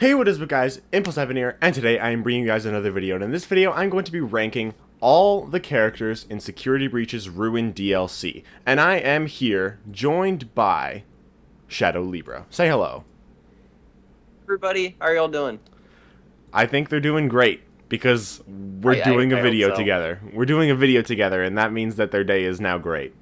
Hey, what is up guys, Impulse7 here, and today I am bringing you guys another video, and in this video I'm going to be ranking all the characters in Security Breach's Ruin DLC, and I am here joined by Shadow Libra. Say hello. Everybody, how are y'all doing? I think they're doing great, because we're doing a I hope video so. together. We're doing a video together, and that means that their day is now great.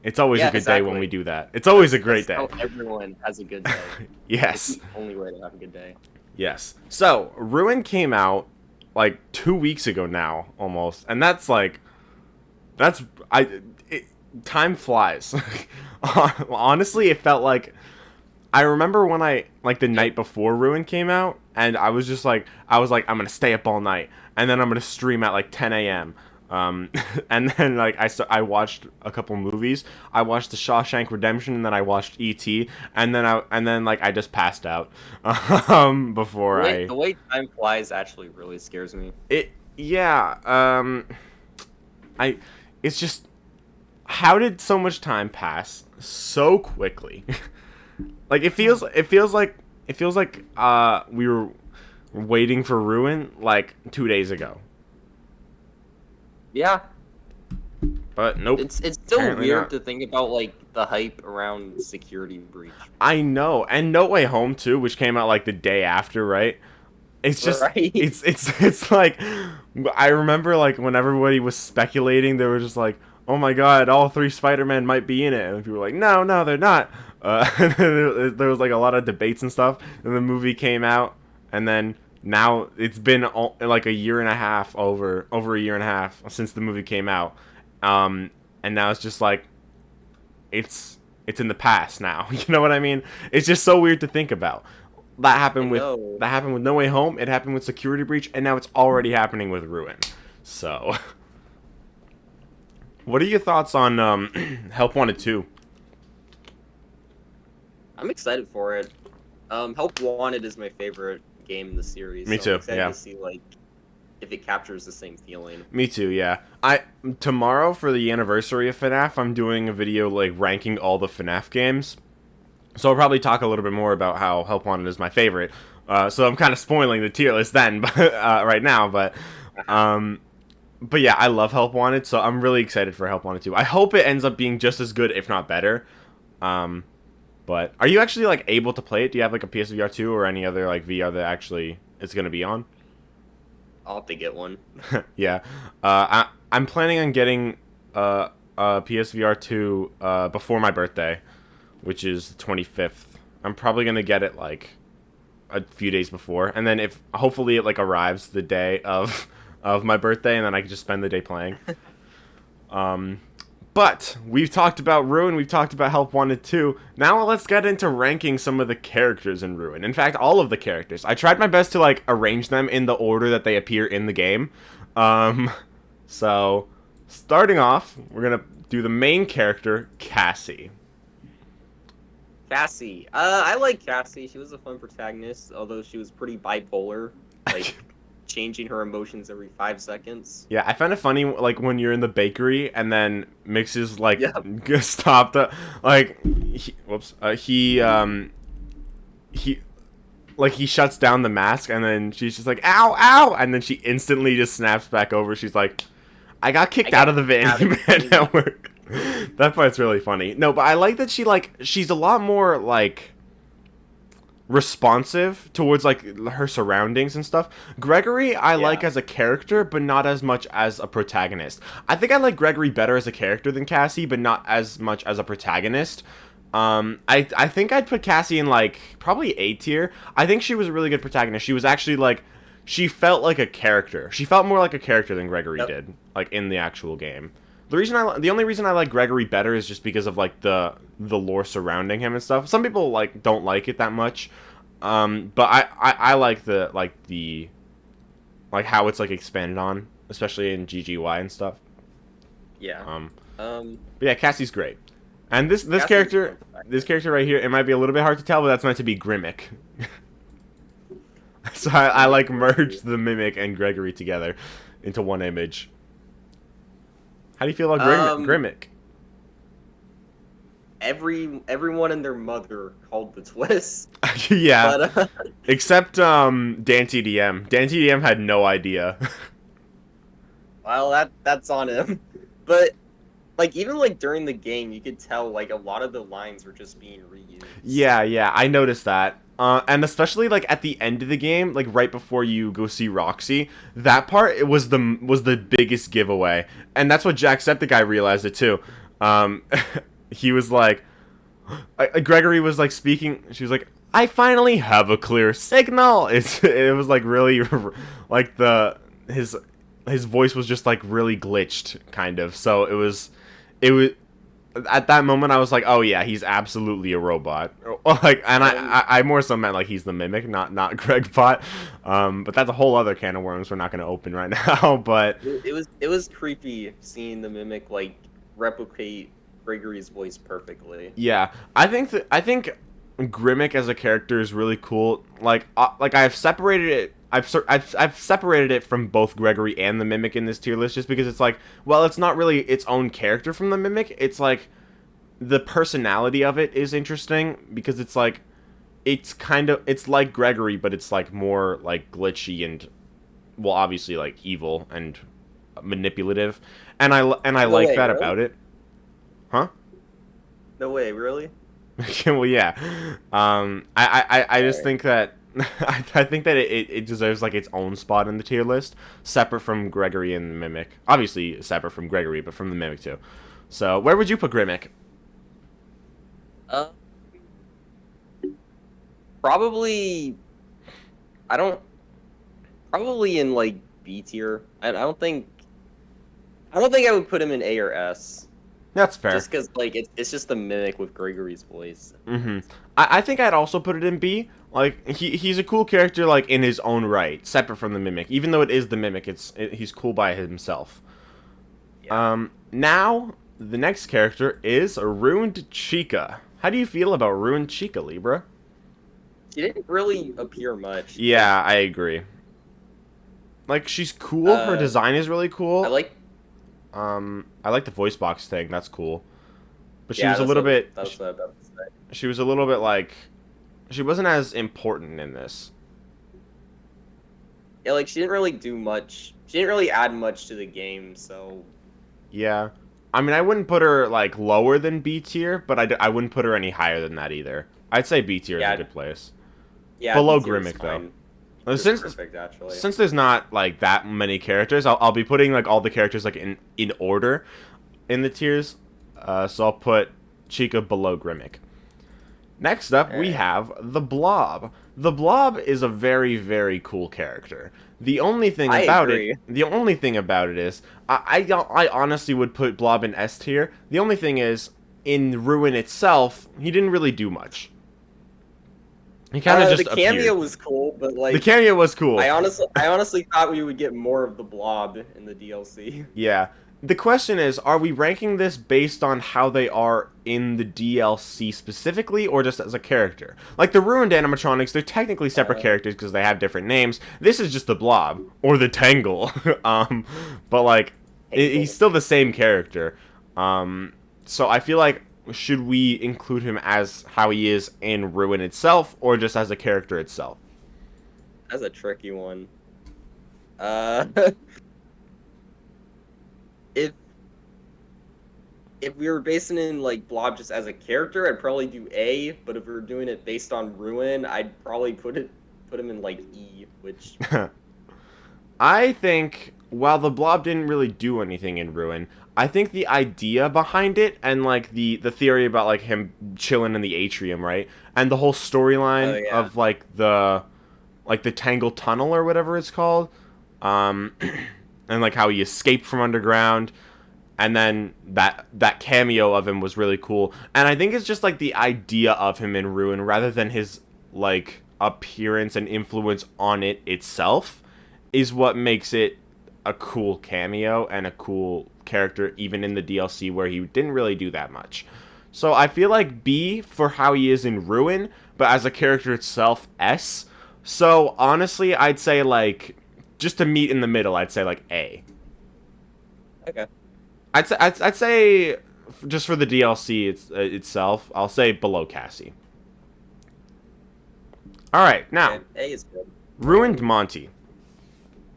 It's always a Yeah, good day when exactly. we do that. It's always a great That's day. how everyone has a good day. It's Yes. the only way to have a good day. Yes. So, Ruin came out like 2 weeks ago now, almost, and that's like, that's it, time flies. Honestly, it felt like I remember when I like the night before Ruin came out, and I was just like, I'm gonna stay up all night, and then I'm gonna stream at like 10 a.m. And then like I watched a couple movies. I watched The Shawshank Redemption, and then I watched E.T. and then like I just passed out The before way, I the way time flies actually really scares me. it yeah I it's just how did so much time pass so quickly? Like it feels like we were waiting for Ruin like 2 days ago. Yeah, But nope. it's still Apparently weird not. to think about like the hype around Security Breach. I know. And No Way Home too, which came out like the day after, right? It's just Right? it's like I remember like when everybody was speculating, they were just like, "Oh my god, all three Spider-Man might be in it." And people were like, "No, no, they're not." There was like a lot of debates and stuff, and the movie came out, and then now it's been like a year and a half over a year and a half since the movie came out. And now it's just like it's in the past now. You know what I mean? It's just so weird to think about. That I happened with know. that happened with No Way Home. It happened with Security Breach, and now it's already happening with Ruin. So, what are your thoughts on Help Wanted 2? I'm excited for it. Help Wanted is my favorite game in the series, Me so I'm too. excited Yeah. to see like if it captures the same feeling. Me too. Yeah. I tomorrow for the anniversary of FNaF, I'm doing a video like ranking all the FNaF games. So I'll probably talk a little bit more about how Help Wanted is my favorite. So I'm kind of spoiling the tier list then, but right now. Um, but yeah, I love Help Wanted, so I'm really excited for Help Wanted 2. I hope it ends up being just as good, if not better. Um, but are you actually like able to play it? Do you have like a PSVR 2 or any other like VR that actually it's gonna be on? I'll have to get one. Yeah, I'm planning on getting a PSVR 2 before my birthday, which is the 25th. I'm probably gonna get it like a few days before, and then if hopefully it like arrives the day of my birthday, and then I can just spend the day playing. Um, but we've talked about Ruin, we've talked about Help Wanted 2. Now let's get into ranking some of the characters in Ruin. In fact, all of the characters. I tried my best to like arrange them in the order that they appear in the game. Um, so starting off, we're gonna do the main character, Cassie. Cassie. I like Cassie. She was a fun protagonist, although she was pretty bipolar, like changing her emotions every 5 seconds. Yeah, I find it funny like when you're in the bakery and then Mixes like Yeah. stopped like he like he shuts down the mask, and then she's just like ow ow, and then she instantly just snaps back over. She's like, I got I kicked out got of the out of Vandy the Man Network. That part's really funny. No, but I like that she's a lot more like responsive towards like her surroundings and stuff. Gregory I Yeah. like as a character, but not as much as a protagonist. I think I like Gregory better as a character than Cassie, but not as much as a protagonist. I think I'd put Cassie in like probably A tier. I think she was a really good protagonist. She was actually like she felt like a character. She felt more like a character than Gregory Yep. did, like in the actual game. The only reason I like Gregory better is just because of like the lore surrounding him and stuff. Some people like don't like it that much, but I like the like how it's like expanded on, especially in GGY and stuff. Yeah. Um, Um. but yeah, Cassie's great, and this Cassie's a character fun this protagonist. character right here, it might be a little bit hard to tell, but that's meant to be Grimmick. So I like merged the Mimic and Gregory together into one image. How do you feel about Um. Grimmick? everyone and their mother called the twist. Yeah, But except Dan TDM. Dan TDM had no idea. well, that's on him. But like even like during the game, you could tell like a lot of the lines were just being reused. Yeah, I noticed that. And especially like at the end of the game, like right before you go see Roxy, that part it was the biggest giveaway, and that's what Jacksepticeye realized it too. Um, he was like, Gregory was like speaking. She was like, "I finally have a clear signal." It was like really like his voice was just like really glitched kind of. So it was at that moment I was like, oh yeah, he's absolutely a robot. Like, and I more so meant like he's the mimic, not Gregbot. But that's a whole other can of worms we're not going to open right now. But It was creepy seeing the mimic like replicate Gregory's voice perfectly. yeah, I think Grimmick as a character is really cool. Like I've separated it. I've separated it from both Gregory and the Mimic in this tier list just because it's like, well, it's not really its own character from the Mimic. It's like the personality of it is interesting because it's like it's like Gregory, but it's like more like glitchy and, well, obviously like evil and manipulative, and I No like way, that really? about it. Huh? No way, really? Well, yeah. I just Alright. think that I think that it deserves like its own spot in the tier list, separate from Gregory and the Mimic. Obviously separate from Gregory, but from the Mimic too. So where would you put Grimmick? Uh, Probably. I don't. Probably in like B tier. I don't think. I don't think I would put him in A or S. That's fair. Just because like it's just the mimic with Gregory's voice. Mm-hmm. I think I'd also put it in B. Like he's a cool character like in his own right, separate from the Mimic. Even though it is the Mimic, he's cool by himself. Yeah. Now the next character is Ruined Chica. How do you feel about Ruined Chica, Libra? She didn't really appear much. Yeah, I agree. Like, she's cool. Her Uh, design is really I cool. like. I like the voice box thing. That's cool. But she Yeah, was a little bit. that's what I was about to say. She was a little bit like. She wasn't as important in this. Yeah, like she didn't really do much. She didn't really add much to the game, so Yeah. I mean, I wouldn't put her, like, lower than B tier, but I wouldn't put her any higher than that either. I'd say B tier is yeah, a good place. yeah. Below B tier is Grimmick, though. fine. B tier is Since perfect, actually. since there's not like that many characters, I'll be putting like all the characters like in order in the tiers. So I'll put Chica below Grimmick. Next up, we Alright. have the Blob. The Blob is a very, very cool character. I agree. The only thing about it is, I honestly would put Blob in S tier. The only thing is, in Ruin itself, he didn't really do much. He kind of just The cameo appeared. was cool, but The like cameo was cool. I honestly thought we would get more of the blob in the DLC. Yeah. The question is, are we ranking this based on how they are in the DLC specifically, or just as a character? Like, the Ruined animatronics, they're technically separate characters because they have different names. This is just the Blob, or the Tangle. But, like, he's still the same character. So I feel like, should we include him as how he is in Ruin itself, or just as a character itself? That's a tricky one. Uh, if if we were basing in like Blob just as a character, I'd probably do A. But if we were doing it based on Ruin, I'd probably put him in like E, which I think while the Blob didn't really do anything in Ruin, I think the idea behind it and like the theory about like him chilling in the atrium, right? And the whole oh storyline yeah, of like the Tangle Tunnel or whatever it's called. Um and like how he escaped from underground, and then that cameo of him was really cool. And I think it's just like the idea of him in Ruin rather than his like appearance and influence on it itself is what makes it a cool cameo and a cool character even in the DLC where he didn't really do that much. So I feel like B for how he is in Ruin, but as a character itself, S. So honestly, I'd say like just to meet in the middle, I'd say like A. okay. I'd say just for the DLC itself, I'll say below Cassie. All right, now Okay, A is good. ruined Monty.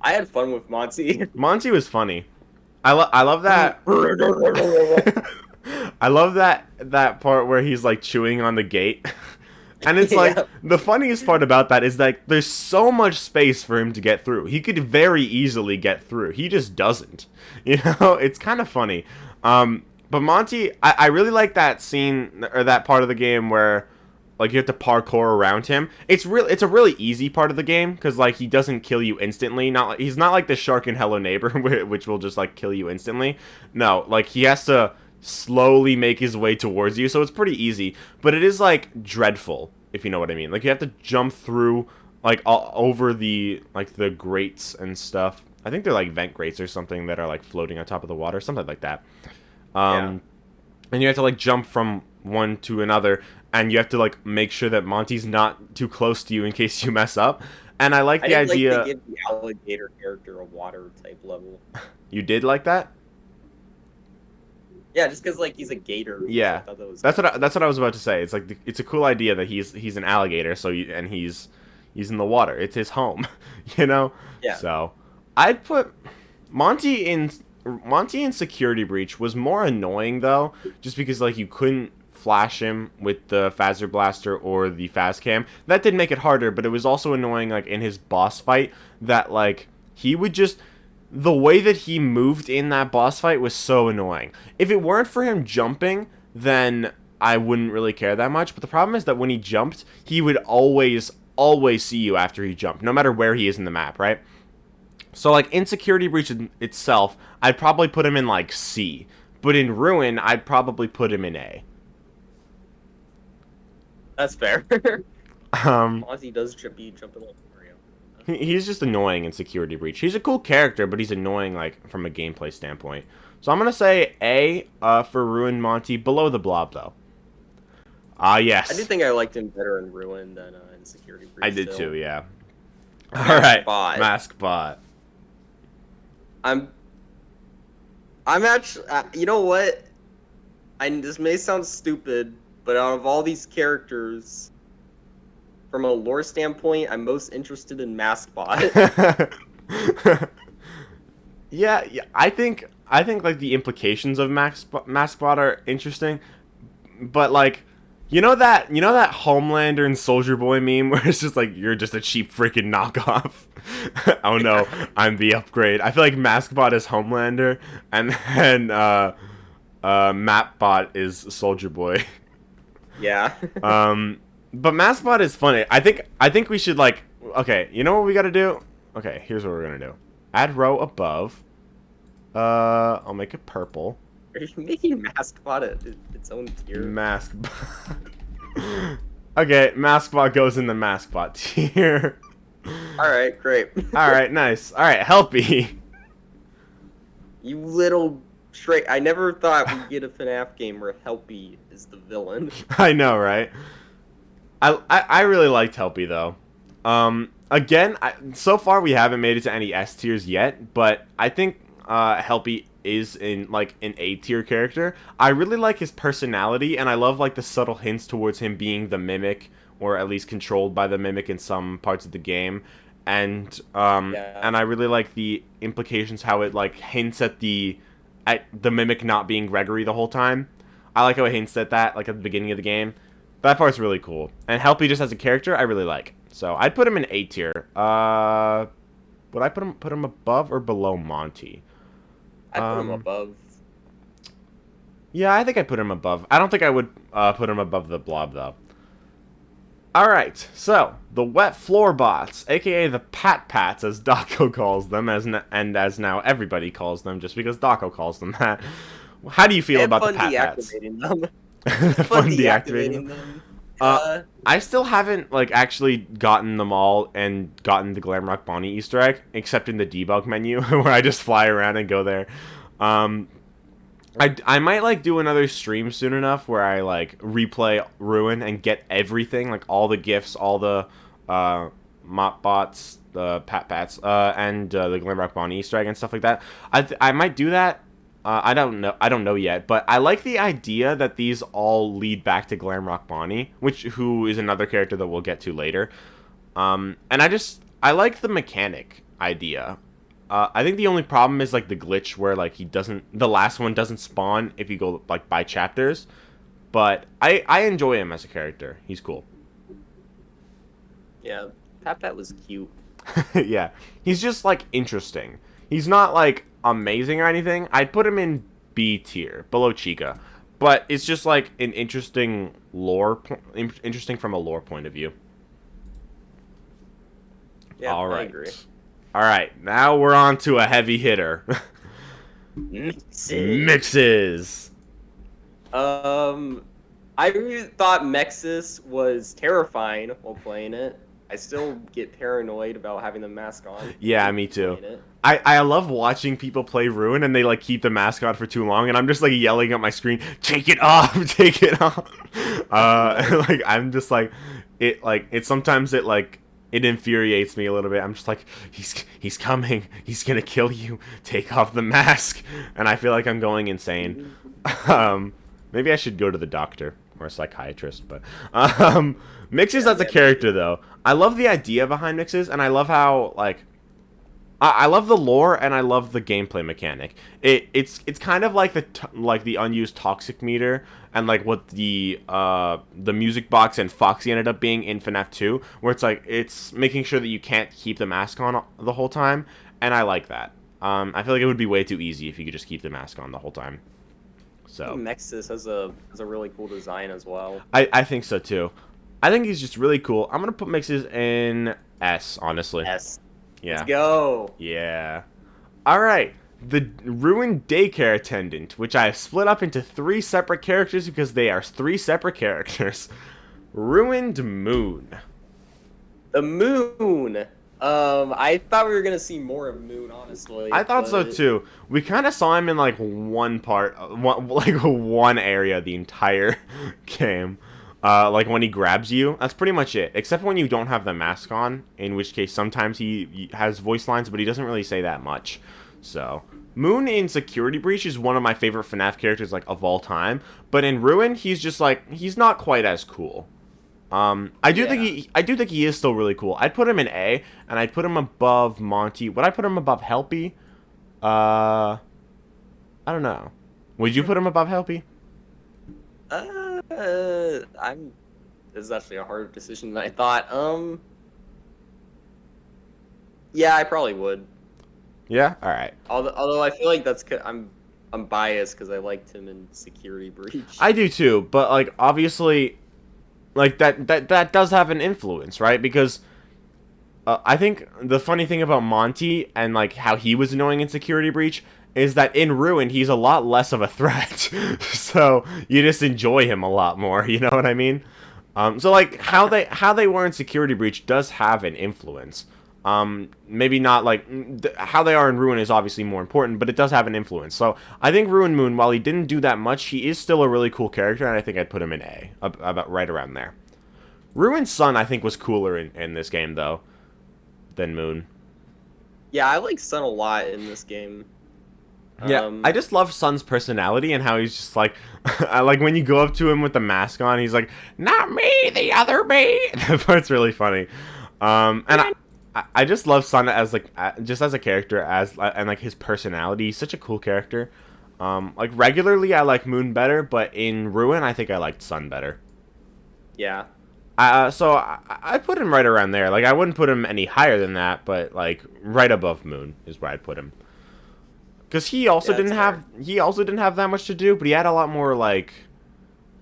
I had fun with Monty. Monty was funny. I love that. I love that part where he's like chewing on the gate. And it's like Yeah. the funniest part about that is that there's so much space for him to get through. He could very easily get through. He just doesn't. You know, it's kind of funny. But Monty, I really like that scene or that part of the game where like you have to parkour around him. It's a really easy part of the game because like he doesn't kill you instantly. He's not like the shark in Hello Neighbor which will just like kill you instantly. No, like he has to slowly make his way towards you, so it's pretty easy. But it is like dreadful, if you know what I mean. Like you have to jump through like all over the grates and stuff. I think they're like vent grates or something that are like floating on top of the water, something like that. Yeah. And you have to like jump from one to another, and you have to like make sure that Monty's not too close to you in case you mess up. And I like I the didn't idea. like to give the alligator character a water type level. You did like that? Yeah, just because like he's a gator. Yeah. I thought that was That's what I was about to say. It's like it's a cool idea that he's an alligator, and he's in the water. It's his home, you know. Yeah. So I'd put Monty in Security Breach was more annoying though, just because like you couldn't flash him with the Phaser Blaster or the Phas Cam. That did make it harder, but it was also annoying like in his boss fight that like he would just the way that he moved in that boss fight was so annoying. If it weren't for him jumping, then I wouldn't really care that much. But the problem is that when he jumped, he would always see you after he jumped, no matter where he is in the map, right? So, like, in Security Breach itself, I'd probably put him in, like, C. But in Ruin, I'd probably put him in A. That's fair. Um, Ozzy does be jumping like Mario. he's just annoying in Security Breach. He's a cool character, but he's annoying, like, from a gameplay standpoint. So I'm going to say A for Ruin Monty, below the Blob, though. Yes. I do think I liked him better in Ruin than in Security Breach. I did still. too, yeah. Alright, Bot. Mask Bot. I'm actually, you know what? This may sound stupid, but out of all these characters, from a lore standpoint, I'm most interested in Maskbot. yeah, I think like the implications of Maskbot are interesting, but like you know that Homelander and Soldier Boy meme where it's just like you're just a cheap freaking knockoff. Oh no, I'm the upgrade. I feel like Maskbot is Homelander, and then Mapbot is Soldier Boy. Yeah. But Maskbot is funny. I think we should like. Okay, you know what we gotta do? Okay, here's what we're gonna do. Add row above. I'll make it purple. Are you making Maskbot its own tier? Maskbot. Okay, Maskbot goes in the Maskbot tier. Alright, great. Alright, nice. Alright, Helpy. You little straight. I never thought we'd get a FNaF game where Helpy is the villain. I know, right? I really liked Helpy though. Again, so far we haven't made it to any S tiers yet, but I think Helpy is in like an A tier character. I really like his personality, and I love like the subtle hints towards him being the mimic, or at least controlled by the mimic in some parts of the game. And and I really like the implications, how it like hints at the mimic not being Gregory the whole time. I like how it hints at that like at the beginning of the game. That part's really cool. And Helpy just as a character, I really like. So I'd put him in A tier. Would I put him above or below Monty? I put him above. Yeah, I think I put him above. I don't think I would put him above the Blob though. Alright, so, the wet floor bots, aka the Pat-Pats, as Daco calls them, as now everybody calls them, just because Daco calls them that. How do you feel about the Pat-Pats? Fun deactivating them. I still haven't, like, actually gotten them all and gotten the Glamrock Bonnie Easter egg, except in the debug menu, where I just fly around and go there. I might like do another stream soon enough where I like replay Ruin and get everything, like all the gifts, all the mop bots, the Pat-Pats, and the Glamrock Bonnie Easter egg and stuff like that. I might do that I don't know yet, but I like the idea that these all lead back to Glamrock Bonnie, who is another character that we'll get to later. And I like the mechanic idea. I think the only problem is like the glitch where like the last one doesn't spawn if you go like by chapters. But I enjoy him as a character. He's cool. Yeah, Tap was cute. Yeah, he's just like interesting. He's not like amazing or anything. I'd put him in B tier, below Chica. But it's just like an interesting interesting from a lore point of view. Yeah, All right. I agree. All right, now we're on to a heavy hitter. Mixes. I really thought Mexis was terrifying while playing it. I still get paranoid about having the mask on. Yeah, me too. I love watching people play Ruin and they like keep the mask on for too long, and I'm just like yelling at my screen, "Take it off! Take it off!" Like I'm just like sometimes it infuriates me a little bit. I'm just like, he's coming. He's gonna kill you. Take off the mask. And I feel like I'm going insane. Maybe I should go to the doctor or a psychiatrist. But Mixes as a character, though, I love the idea behind Mixes, and I love how like I love the lore and I love the gameplay mechanic. It's kind of like the unused toxic meter and like what the music box and Foxy ended up being in FNaF 2, where it's like it's making sure that you can't keep the mask on the whole time, and I like that. I feel like it would be way too easy if you could just keep the mask on the whole time. So Mexis has a really cool design as well. I think so too. I think he's just really cool. I'm gonna put Mixes in S, honestly. S. Yeah. Let's go. Yeah. All right. The Ruined Daycare Attendant, which I have split up into 3 separate characters because they are 3 separate characters. Ruined Moon. The Moon. I thought we were gonna see more of Moon, honestly. I thought so too. We kind of saw him in like one area the entire game. Like when he grabs you, that's pretty much it. Except when you don't have the mask on, in which case sometimes he has voice lines, but he doesn't really say that much. So, Moon in Security Breach is one of my favorite FNaF characters like of all time. But in Ruin, he's just like he's not quite as cool. I do think he is still really cool. I'd put him in A, and I'd put him above Monty. Would I put him above Helpy? I don't know. Would you put him above Helpy? This is actually a harder decision than I thought. Yeah, I probably would. Yeah. All right. Although I feel like I'm biased because I liked him in Security Breach. I do too, but like obviously, like that does have an influence, right? Because I think the funny thing about Monty and like how he was annoying in Security Breach is that in Ruin he's a lot less of a threat, so you just enjoy him a lot more. You know what I mean? So like how they were in Security Breach does have an influence. Maybe not like how they are in Ruin is obviously more important, but it does have an influence. So I think Ruin Moon, while he didn't do that much, he is still a really cool character, and I think I'd put him in A, about right around there. Ruin Sun I think was cooler in this game though than Moon. Yeah, I like Sun a lot in this game. Yeah, I just love Sun's personality and how he's just like, like when you go up to him with the mask on, he's like, "Not me, the other me." That part's really funny. And I just love Sun as like just as a character and like his personality. He's such a cool character. Like regularly I like Moon better, but in Ruin I think I liked Sun better. Yeah. So I put him right around there. Like I wouldn't put him any higher than that, but like right above Moon is where I'd put him. Because he also didn't have that much to do, but he had a lot more like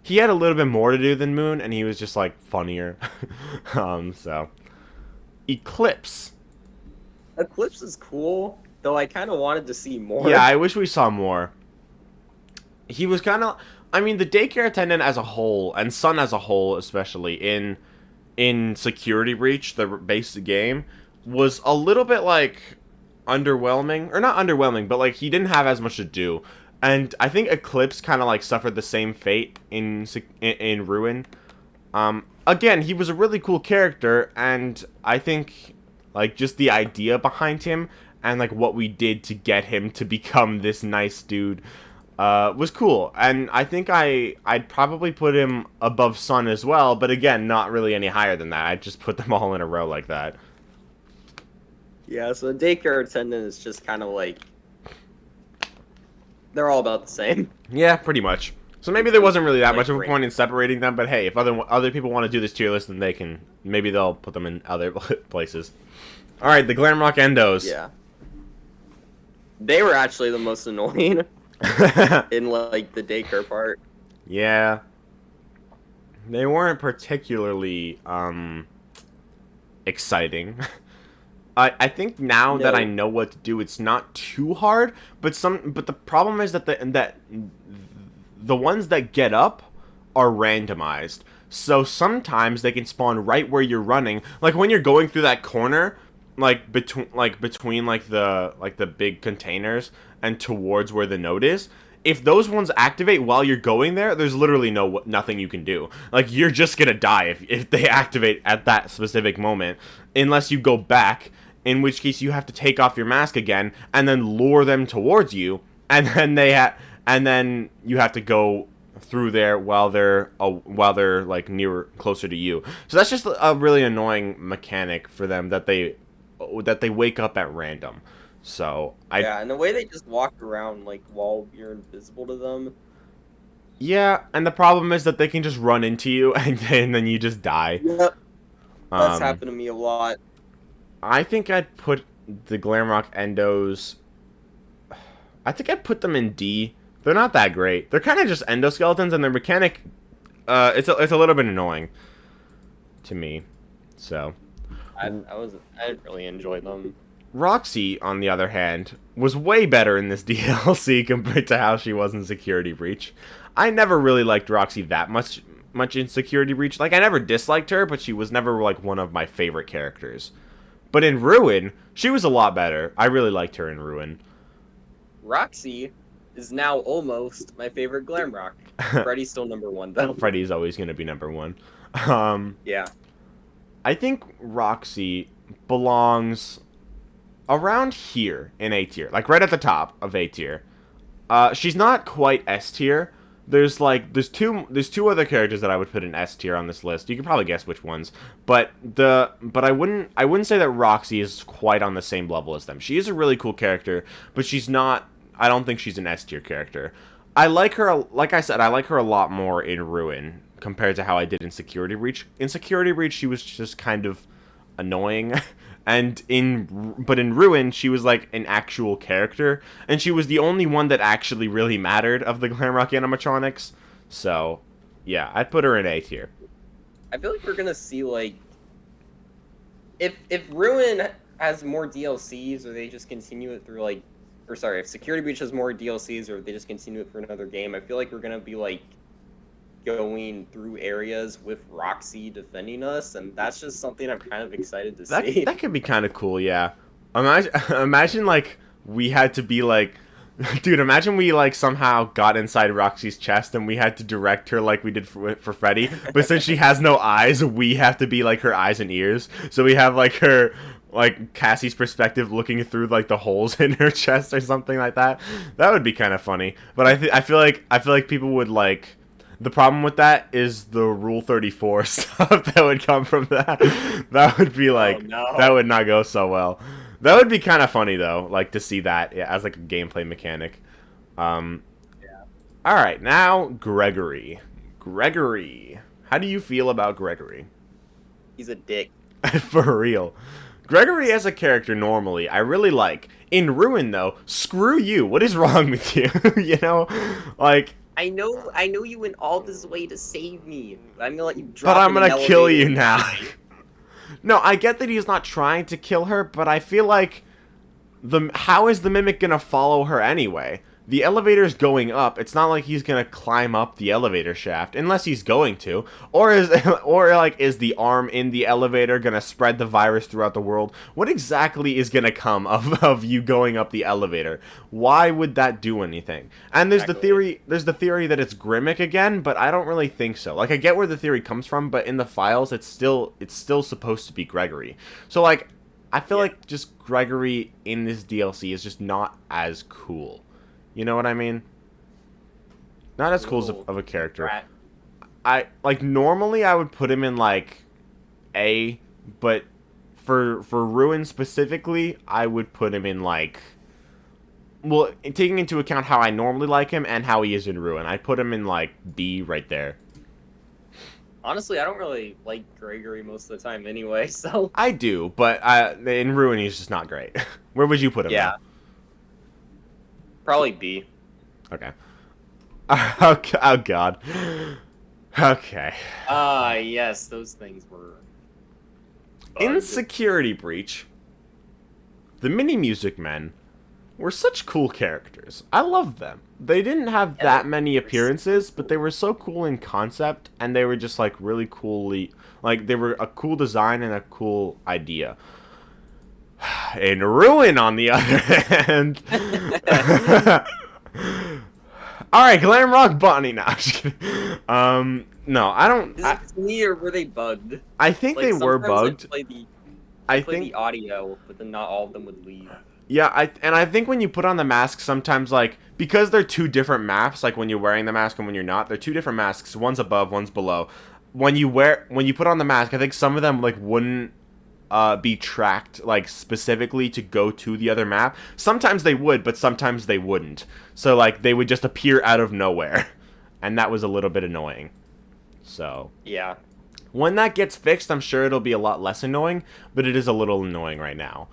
he had a little bit more to do than Moon, and he was just like funnier. So Eclipse is cool, though I kind of wanted to see more. Yeah, I wish we saw more. He was kind of, I mean, the Daycare Attendant as a whole, and Sun as a whole, especially in Security Breach, the base game, was a little bit like underwhelming, or not underwhelming, but like he didn't have as much to do. And I think Eclipse kind of like suffered the same fate in Ruin. Again, he was a really cool character, and I think like just the idea behind him and like what we did to get him to become this nice dude was cool. And I think I'd probably put him above Sun as well, but again, not really any higher than that. I'd just put them all in a row like that. Yeah, so the daycare attendant is just kind of like they're all about the same. Yeah, pretty much. So maybe there wasn't really that Like much of a great. point in separating them, but hey, if other people want to do this tier list, then they can. Maybe they'll put them in other places. All right, the Glamrock Endos. Yeah. They were actually the most annoying in like the daycare part. Yeah. They weren't particularly exciting. I think now that No. I know what to do, it's not too hard, but the problem is that the ones that get up are randomized. So sometimes they can spawn right where you're running. Like when you're going through that corner, between the big containers and towards where the node is. If those ones activate while you're going there, there's literally nothing you can do. Like you're just gonna die if they activate at that specific moment, unless you go back, in which case you have to take off your mask again and then lure them towards you, and then you have to go through there while they're like closer to you. So that's just a really annoying mechanic for them that they wake up at random. So Yeah, and the way they just walk around like while you're invisible to them. yeah, and the problem is that they can just run into you and then you just die. Yep, that's Um, happened to me a lot. I think I'd put the Glamrock Endos. I think I'd put them in D. They're not that great. They're kind of just endoskeletons, and their mechanic, it's a little bit annoying to me. So I didn't really enjoy them. Roxy, on the other hand, was way better in this DLC compared to how she was in Security Breach. I never really liked Roxy that much in Security Breach. Like I never disliked her, but she was never like one of my favorite characters. But in Ruin, she was a lot better. I really liked her in Ruin. Roxy is now almost my favorite Glamrock. Freddy's still number one though. Freddy's always going to be number one. Yeah. I think Roxy belongs around here in A tier, like right at the top of A tier. She's not quite S tier. There's two other characters that I would put in S tier on this list. You can probably guess which ones, but I wouldn't say that Roxy is quite on the same level as them. She is a really cool character, but she's not. I don't think she's an S tier character. I like her, like I said, I like her a lot more in Ruin compared to how I did in Security Breach. In Security Breach, she was just kind of annoying. But in Ruin, she was like an actual character, and she was the only one that actually really mattered of the Glamrock animatronics. So, yeah, I'd put her in A tier. I feel like we're gonna see like if Ruin has more DLCs or they just continue it through like if Security Breach has more DLCs or they just continue it for another game, I feel like we're gonna be like going through areas with Roxy defending us, and that's just something I'm kind of excited to see. That could be kind of cool, yeah. Imagine like we had to be like, dude. Imagine we like somehow got inside Roxy's chest and we had to direct her like we did for Freddy, but since she has no eyes, we have to be like her eyes and ears. So we have like her. Like Cassie's perspective looking through like the holes in her chest or something like that. That would be kind of funny. But I feel like people would like. The problem with that is the Rule 34 stuff that would come from that. That would be like, Oh, no. that would not go so well. That would be kind of funny though, like to see that as like a gameplay mechanic. Yeah. All right, now Gregory. Gregory, how do you feel about Gregory? He's a dick. For real. Gregory as a character normally, I really like. In Ruin though, screw you. What is wrong with you? You know, like. I know you went all this way to save me. I'm gonna let you drop. But I'm in an gonna kill you elevator. now. No, I get that he's not trying to kill her, but I feel like how is the mimic gonna follow her anyway? The elevator's going up. It's not like he's gonna climb up the elevator shaft unless he's going to. Or is the arm in the elevator gonna spread the virus throughout the world? What exactly is gonna come of you going up the elevator? Why would that do anything? And there's Exactly. the theory that it's Grimmick again, but I don't really think so. Like I get where the theory comes from, but in the files it's still supposed to be Gregory. So like I feel Yeah. like just Gregory in this DLC is just not as cool. You know what I mean? Not as cool as Little of a character. rat. I like normally I would put him in like A, but for Ruin specifically, I would put him in like, well, taking into account how I normally like him and how he is in Ruin, I put him in like B right there. Honestly, I don't really like Gregory most of the time anyway, so I do, but in Ruin he's just not great. Where would you put him yeah, probably B. though? Okay. Oh, oh God. Okay. Ah, yes, those things were In bugged. Security Breach, the Mini Music Men were such cool characters. I loved them. They didn't have Yeah, that many appearances, but they were so cool in concept, and they were just like really coolly, like they were a cool design and a cool idea. In Ruin, on the other hand, all right, Glam Rock Bonnie. Now, no, I don't. Is it me or were they bugged? I think Like they were sometimes bugged. I I play think the audio, but then not all of them would leave. Yeah, I think when you put on the mask, sometimes like because they're two different maps, like when you're wearing the mask and when you're not, they're two different masks. One's above, one's below. When you put on the mask, I think some of them like wouldn't be tracked like specifically to go to the other map. Sometimes they would, but sometimes they wouldn't. So like they would just appear out of nowhere, and that was a little bit annoying. So Yeah. when that gets fixed, I'm sure it'll be a lot less annoying, but it is a little annoying right now.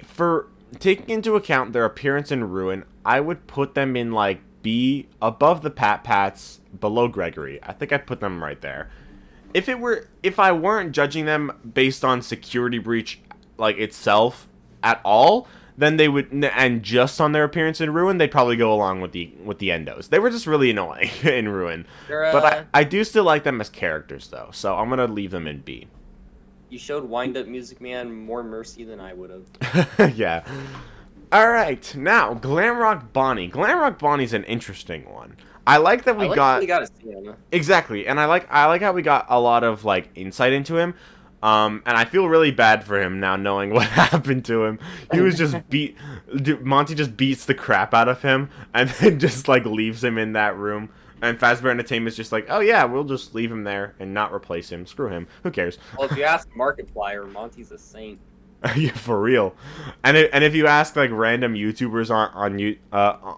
For taking into account their appearance in Ruin, I would put them in like B, above the Pat Pats, below Gregory. I think I'd put them right there. If I weren't judging them based on Security Breach like itself at all, then they would, and just on their appearance in Ruin, they'd probably go along with the endos. They were just really annoying in Ruin, They're, but I do still like them as characters though, so I'm gonna leave them in B. You showed Wind Up Music Man more mercy than I would have. Yeah. All right, now Glamrock Bonnie. Glamrock Bonnie's an interesting one. I like that we We got to see him. exactly, and I like how we got a lot of like insight into him. And I feel really bad for him now knowing what happened to him. He was just Monty just beats the crap out of him and then just like leaves him in that room. And Fazbear Entertainment's just like, oh yeah, we'll just leave him there and not replace him. Screw him. Who cares? Well, if you ask Markiplier, Monty's a saint. Yeah, for real. And if you ask like random YouTubers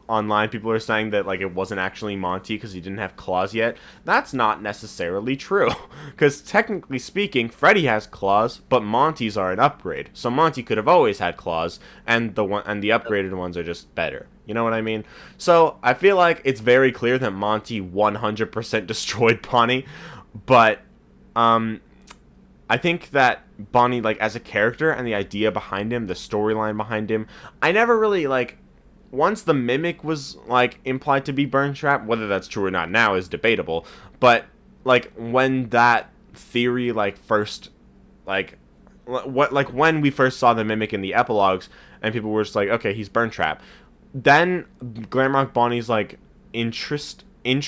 online, people are saying that like it wasn't actually Monty because he didn't have claws yet. That's not necessarily true, because technically speaking, Freddy has claws, but Monty's are an upgrade. So Monty could have always had claws, and the upgraded ones are just better. You know what I mean? So I feel like it's very clear that Monty 100% destroyed Bonnie, but I think that Bonnie, like, as a character and the idea behind him, the storyline behind him, I never really, like, once the Mimic was, like, implied to be Burn Trap, whether that's true or not now is debatable, but, like, when that theory, like, first, like, when we first saw the Mimic in the epilogues, and people were just like, okay, he's Burn Trap, then Glamrock Bonnie's, like, my interest in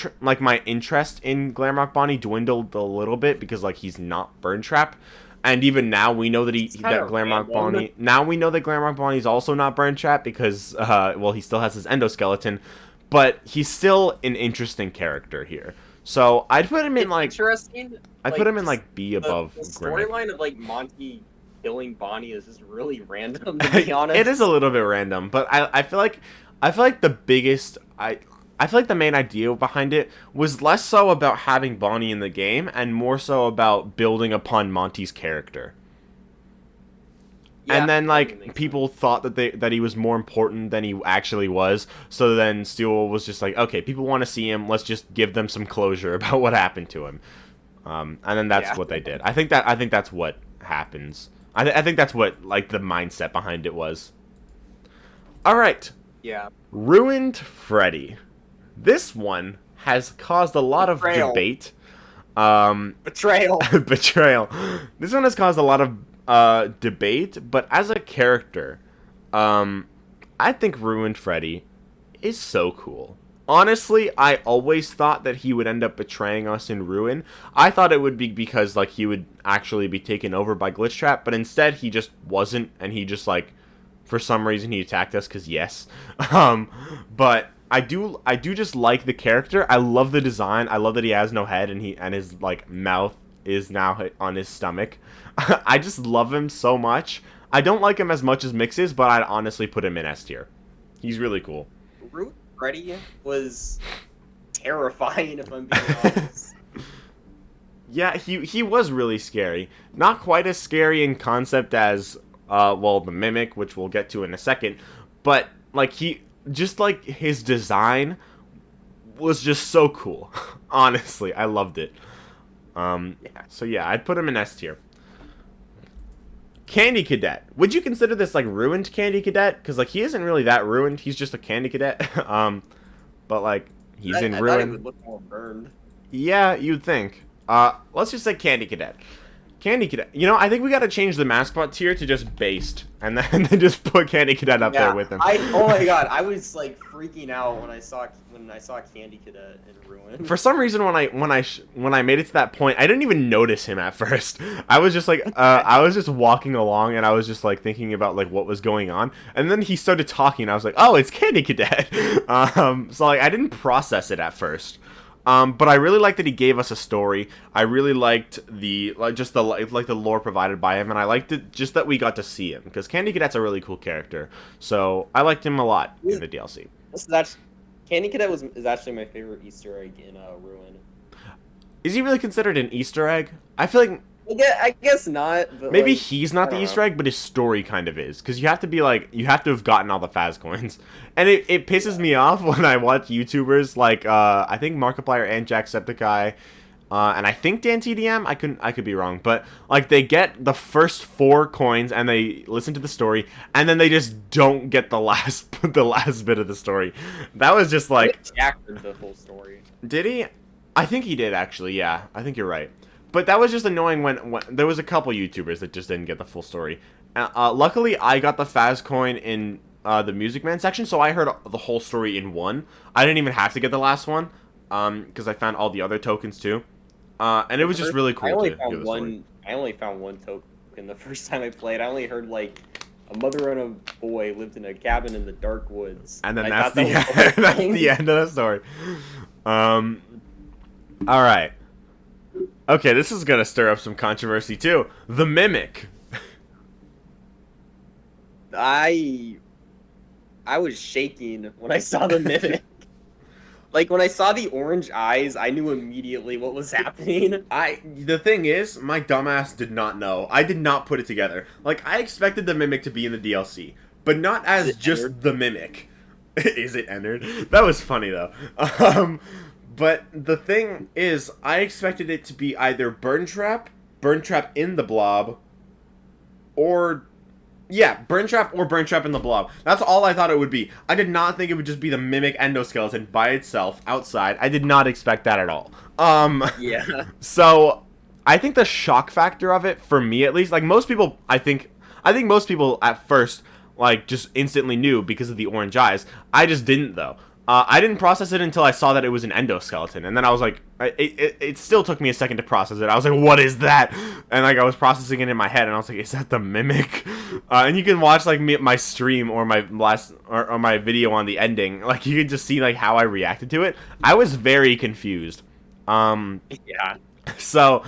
Glamrock Bonnie dwindled a little bit because like he's not Burn Trap, and even now we know that Glamrock Bonnie. Now we know that Glamrock Bonnie's also not Burn Trap because well, he still has his endoskeleton, but he's still an interesting character here. So I'd put him in like interesting. I'd put him in like B above. The Grimmick. storyline of like Monty killing Bonnie is just really random. To be honest, It is a little bit random, but I feel like the biggest I feel like the main idea behind it was less so about having Bonnie in the game and more so about building upon Monty's character. Yeah, and then like makes people thought that he was more important than he actually was. So then Steel was just like, okay, people want to see him. Let's just give them some closure about what happened to him. And then that's what they did. I think that's what happens. I think that's what like the mindset behind it was. All right. Yeah. Ruined Freddy. This one has caused a lot of debate. Betrayal. Betrayal. This one has caused a lot of debate, but as a character, I think Ruined Freddy is so cool. Honestly, I always thought that he would end up betraying us in Ruin. I thought it would be because, like, he would actually be taken over by Glitch Trap, but instead he just wasn't, and he just, like, for some reason he attacked us, because yes. But I do just like the character. I love the design. I love that he has no head, and his, like, mouth is now on his stomach. I just love him so much. I don't like him as much as Mix is, but I'd honestly put him in S tier. He's really cool. Root Freddy was terrifying, if I'm being honest. Yeah, he was really scary. Not quite as scary in concept as, well, the Mimic, which we'll get to in a second. But, like, like, his design was just so cool. Honestly, I loved it. Yeah. So, yeah, I'd put him in S tier. Candy Cadet. Would you consider this, like, ruined Candy Cadet? Because, like, he isn't really that ruined. He's just a Candy Cadet. But, like, he's in I ruin. thought he would look more burned. Yeah, you'd think. Let's just say Candy Cadet. Candy Cadet. You know, I think we gotta change the mascot tier to just based, and then just put Candy Cadet up there with him. Oh my god, I was like freaking out when I saw Candy Cadet in Ruin. For some reason, when I made it to that point, I didn't even notice him at first. I was just like, I was just walking along, and I was just like thinking about like what was going on, and then he started talking. I was like, oh, it's Candy Cadet. So like I didn't process it at first. But I really liked that he gave us a story. I really liked the lore provided by him, and I liked it just that we got to see him, because Candy Cadet's a really cool character. So I liked him a lot in the DLC. Candy Cadet is actually my favorite Easter egg in Ruin. Is he really considered an Easter egg? I feel like I guess not. But maybe like, he's not the Easter egg, but his story kind of is. Because you have to have gotten all the Faz coins. And it pisses me off when I watch YouTubers like, I think Markiplier and Jacksepticeye, and I think Dan TDM, I could be wrong, but like they get the first 4 coins and they listen to the story, and then they just don't get the last bit of the story. That was just like... Jack did the whole story. Did he? I think he did, actually, yeah. I think you're right. But that was just annoying when there was a couple YouTubers that just didn't get the full story. Luckily, I got the Faz coin in the Music Man section, so I heard the whole story in one. I didn't even have to get the last one, because I found all the other tokens too. And it was just really cool to hear the story. I only found one token the first time I played. I only heard like a mother and a boy lived in a cabin in the dark woods. And then that's the end of the story. All right. Okay, this is gonna stir up some controversy too. The Mimic. I was shaking when I saw the Mimic. Like, when I saw the orange eyes, I knew immediately what was happening. The thing is, my dumbass did not know. I did not put it together. Like, I expected the Mimic to be in the DLC, but not as just Ennard? The Mimic. Is it Ennard? That was funny, though. But the thing is, I expected it to be either Burn Trap in the Blob, or... Yeah, Burn Trap or Burn Trap in the Blob. That's all I thought it would be. I did not think it would just be the Mimic endoskeleton by itself outside. I did not expect that at all. Yeah. So, I think the shock factor of it, for me at least, like most people, I think most people at first, like, just instantly knew because of the orange eyes. I just didn't, though. I didn't process it until I saw that it was an endoskeleton, and then I was like, it still took me a second to process it. I was like, what is that? And like I was processing it in my head, and I was like, is that the Mimic? And you can watch like my stream or my or my video on the ending. Like you can just see like how I reacted to it. I was very confused. Yeah. So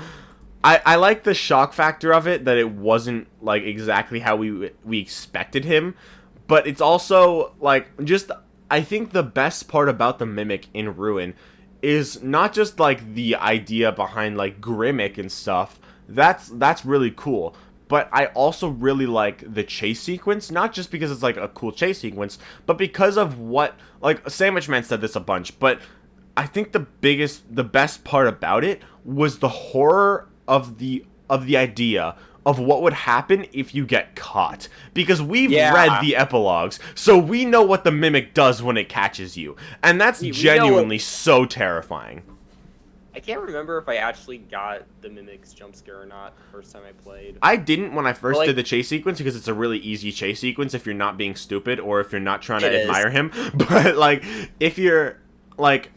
I like the shock factor of it, that it wasn't like exactly how we expected him, but it's also like just. I think the best part about the Mimic in Ruin is not just, like, the idea behind, like, Grimmick and stuff. That's really cool. But I also really like the chase sequence, not just because it's, like, a cool chase sequence, but because of what... Like, Sandwich Man said this a bunch, but I think the best part about it was the horror of the idea of what would happen if you get caught. Because we've read the epilogues, so we know what the Mimic does when it catches you. And that's genuinely so terrifying. I can't remember if I actually got the Mimic's jump scare or not the first time I played. I didn't when I first did the chase sequence, because it's a really easy chase sequence if you're not being stupid or if you're not trying to admire him. But, like, if you're... like,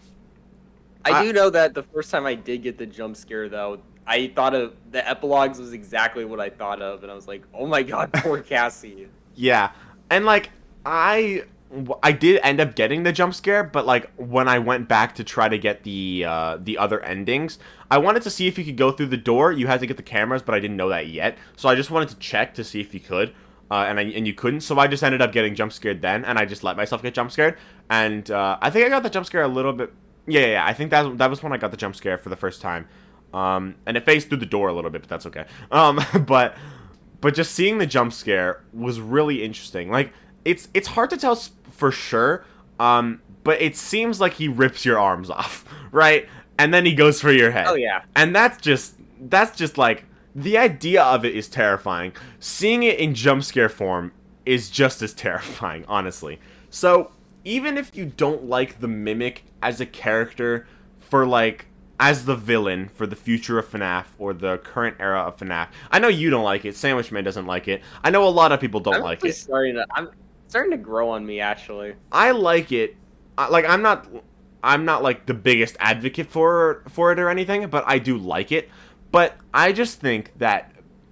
I do know that the first time I did get the jump scare, though, I thought of the epilogues was exactly what I thought of, and I was like, "Oh my god, poor Cassie." yeah, and like I did end up getting the jump scare, but like when I went back to try to get the other endings, I wanted to see if you could go through the door. You had to get the cameras, but I didn't know that yet, so I just wanted to check to see if you could. And you couldn't, so I just ended up getting jump scared then, and I just let myself get jump scared. And I think I got the jump scare a little bit. Yeah. I think that was when I got the jump scare for the first time. And it phased through the door a little bit, but that's okay. But just seeing the jump scare was really interesting. Like it's hard to tell for sure. But it seems like he rips your arms off, right? And then he goes for your head. Oh yeah. And that's just like. The idea of it is terrifying. Seeing it in jump scare form is just as terrifying, honestly. So, even if you don't like the Mimic as a character for, like, as the villain for the future of FNaF or the current era of FNaF, I know you don't like it, Sandwich Man doesn't like it, I know a lot of people don't like it. I'm starting to grow on me, actually. I like it. Like, I'm not, like, the biggest advocate for it or anything, but I do like it. But I just think that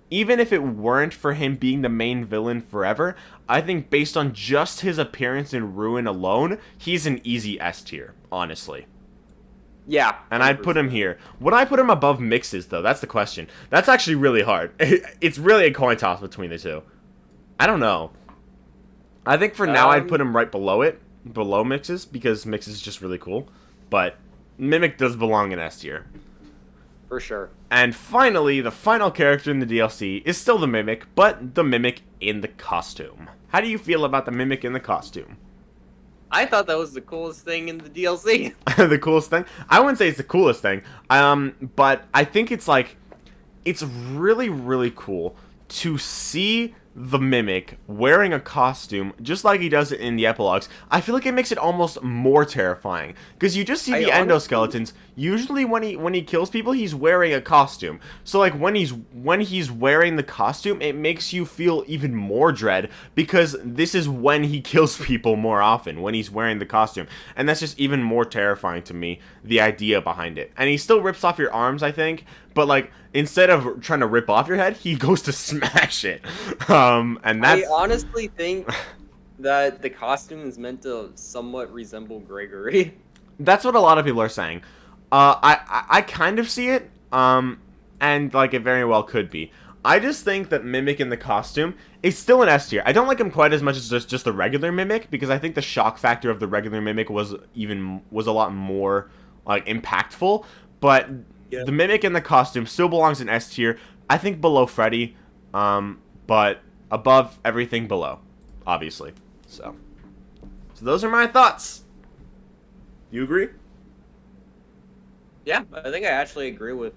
even if it weren't for him being the main villain forever, I think based on just his appearance in Ruin alone, he's an easy S tier, honestly. Yeah. And I'd put him here. Would I put him above Mixes, though? That's the question. That's actually really hard. It's really a coin toss between the two. I don't know. I think for now I'd put him right below it, below Mixes, because Mixes is just really cool. But Mimic does belong in S tier. For sure. And finally, the final character in the DLC is still the Mimic, but the Mimic in the costume. How do you feel about the Mimic in the costume? I thought that was the coolest thing in the DLC. The coolest thing? I wouldn't say it's the coolest thing. But I think it's like, it's really, really cool to see the Mimic wearing a costume just like he does it in the epilogues. I feel like it makes it almost more terrifying because you just see the endoskeletons. Usually when he kills people, he's wearing a costume. So like when he's wearing the costume, it makes you feel even more dread because this is when he kills people more often, when he's wearing the costume. And that's just even more terrifying to me, the idea behind it. And he still rips off your arms, I think, but like instead of trying to rip off your head, he goes to smash it. And that's... I honestly think that the costume is meant to somewhat resemble Gregory. That's what a lot of people are saying. I kind of see it, and like it very well could be. I just think that Mimic in the costume is still an S tier. I don't like him quite as much as just the regular Mimic, because I think the shock factor of the regular Mimic was a lot more like impactful. But yeah, the Mimic in the costume still belongs in S tier. I think below Freddy, but above everything below, obviously. So those are my thoughts. You agree? Yeah, I think I actually agree with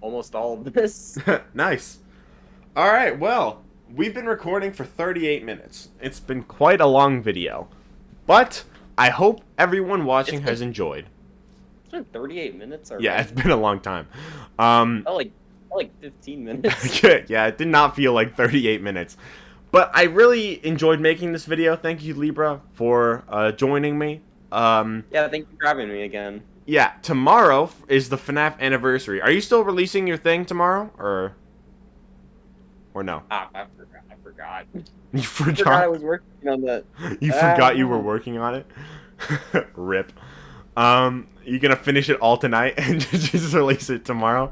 almost all of this. Nice. All right, well, we've been recording for 38 minutes. It's been quite a long video, but I hope everyone watching has enjoyed. It's been 38 minutes already. Yeah, it's been a long time. Like 15 minutes. Yeah, it did not feel like 38 minutes. But I really enjoyed making this video. Thank you, Libra, for joining me. Yeah, thank you for having me again. Yeah, tomorrow is the FNaF anniversary. Are you still releasing your thing tomorrow, or no? I forgot. You forgot? I forgot I was working on that. You forgot you were working on it? Rip. You gonna finish it all tonight and just release it tomorrow?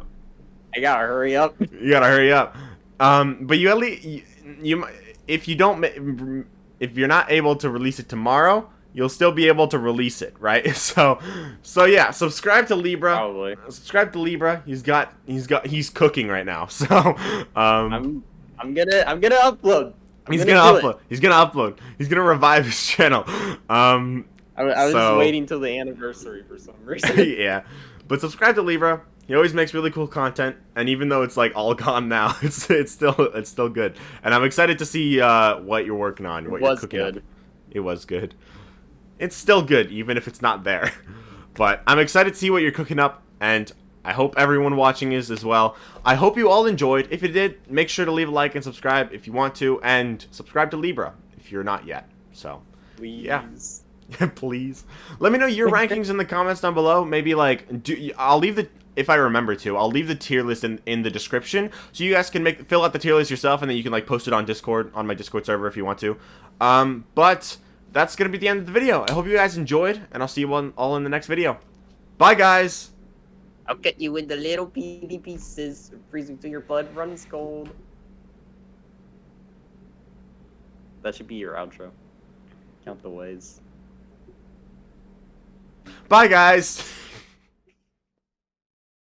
I gotta hurry up. You gotta hurry up. But you at least if you're not able to release it tomorrow, you'll still be able to release it, right? So yeah, subscribe to Libra. Probably. Subscribe to Libra. He's cooking right now. So I'm gonna upload. He's gonna upload. He's gonna revive his channel. I was just waiting till the anniversary for some reason. Yeah, but subscribe to Libra. He always makes really cool content, and even though it's like all gone now, it's still good. And I'm excited to see what you're working on, what you're cooking up. It was good. It's still good, even if it's not there. But I'm excited to see what you're cooking up, and I hope everyone watching is as well. I hope you all enjoyed. If you did, make sure to leave a like and subscribe if you want to, and subscribe to Libra if you're not yet. So, please. Yeah. Please. Let me know your rankings in the comments down below. Maybe like I'll leave the if I remember to, I'll leave the tier list in the description so you guys can fill out the tier list yourself, and then you can like post it on Discord, on my Discord server if you want to. But that's gonna be the end of the video. I hope you guys enjoyed, and I'll see you all in the next video. Bye, guys. I'll get you in the little pieces, freezing till your blood runs cold. That should be your outro. Count the ways. Bye, guys.